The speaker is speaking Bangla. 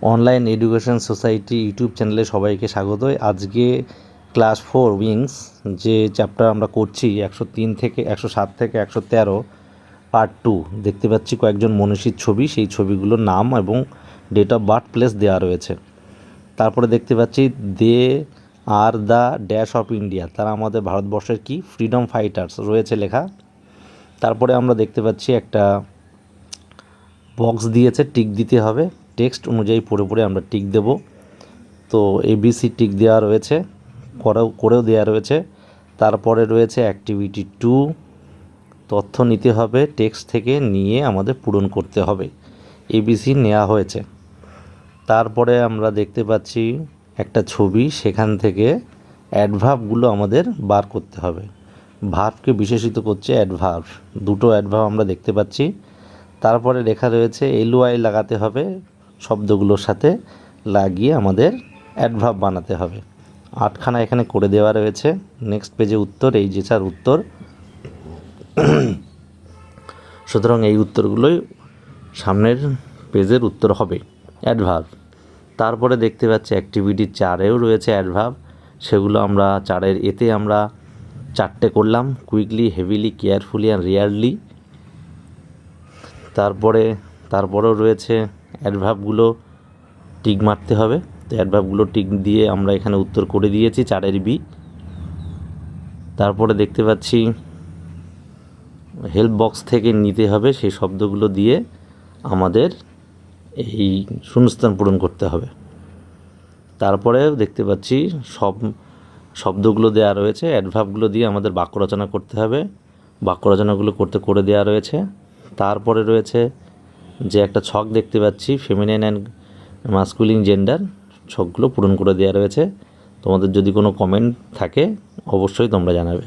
অনলাইন এডুকেশন সোসাইটি ইউটিউব চ্যানেলে সবাইকে স্বাগত। আজকে ক্লাস 4 উইংস যে চ্যাপ্টার আমরা করছি 103 থেকে 107 থেকে 113 পার্ট 2 দেখতে পাচ্ছি কয়েকজন মনীষীর ছবি, সেই ছবিগুলোর নাম এবং ডেট অফ বার্থ প্লেস দেওয়া রয়েছে। তারপরে দেখতে পাচ্ছি they are the dash of India, তারা আমাদের ভারতবর্ষের কি ফ্রিডম ফাইটার্স রয়েছে লেখা। তারপরে আমরা দেখতে পাচ্ছি একটা বক্স দিয়েছে, টিক দিতে হবে, টেক্সট অনুযায়ী পড়ে পড়ে আমরা টিক দেব। তো এবিসি টিক দেওয়া রয়েছে, করেও দেওয়া রয়েছে। তারপরে রয়েছে অ্যাক্টিভিটি 2, তথ্য নিতে হবে, টেক্সট থেকে নিয়ে আমাদের পূরণ করতে হবে। এবিসি নেওয়া হয়েছে। তারপরে আমরা দেখতে পাচ্ছি একটা ছবি, সেখান থেকে অ্যাডভার্বগুলো আমাদের বার করতে হবে। ভার্বকে বিশেষিত করছে অ্যাডভার্ব, দুটো অ্যাডভার্ব আমরা দেখতে পাচ্ছি। তারপরে লেখা রয়েছে এলওয়াই লাগাতে হবে, শব্দগুলোর সাথে লাগিয়ে আমাদের অ্যাডভার্ব বানাতে হবে। 8খানা এখানে করে দেওয়া রয়েছে। নেক্সট পেজে উত্তর, এই যে স্যার উত্তর। সুতরাং এই উত্তরগুলোই সামনের পেজের উত্তর হবে অ্যাডভার্ব। তারপরে দেখতে পাচ্ছি অ্যাক্টিভিটি 4-এও রয়েছে অ্যাডভার্ব, সেগুলো আমরা 4-এর এতে আমরা 4টে করলাম, quickly, heavily, carefully and rarely. তারপরেও রয়েছে অ্যাডভার্বগুলো টিক মারতে হবে। তো অ্যাডভার্বগুলো টিক দিয়ে আমরা এখানে উত্তর করে দিয়েছি 4-এর বি। তারপরে দেখতে পাচ্ছি হেল্প বক্স থেকে নিতে হবে, সেই শব্দগুলো দিয়ে আমাদের এই শূন্যস্থান পূরণ করতে হবে। তারপরেও দেখতে পাচ্ছি শব্দগুলো দেওয়া রয়েছে, অ্যাডভার্বগুলো দিয়ে আমাদের বাক্য রচনা করতে হবে, বাক্য রচনাগুলো করে দেওয়া রয়েছে। তারপরে রয়েছে যে একটা ছক দেখতে পাচ্ছি, ফেমিনাইন অ্যান্ড মাস্কুলিন জেন্ডার, ছকগুলো পূরণ করে দেওয়া রয়েছে। তোমাদের যদি কোনো কমেন্ট থাকে অবশ্যই তোমরা জানাবে।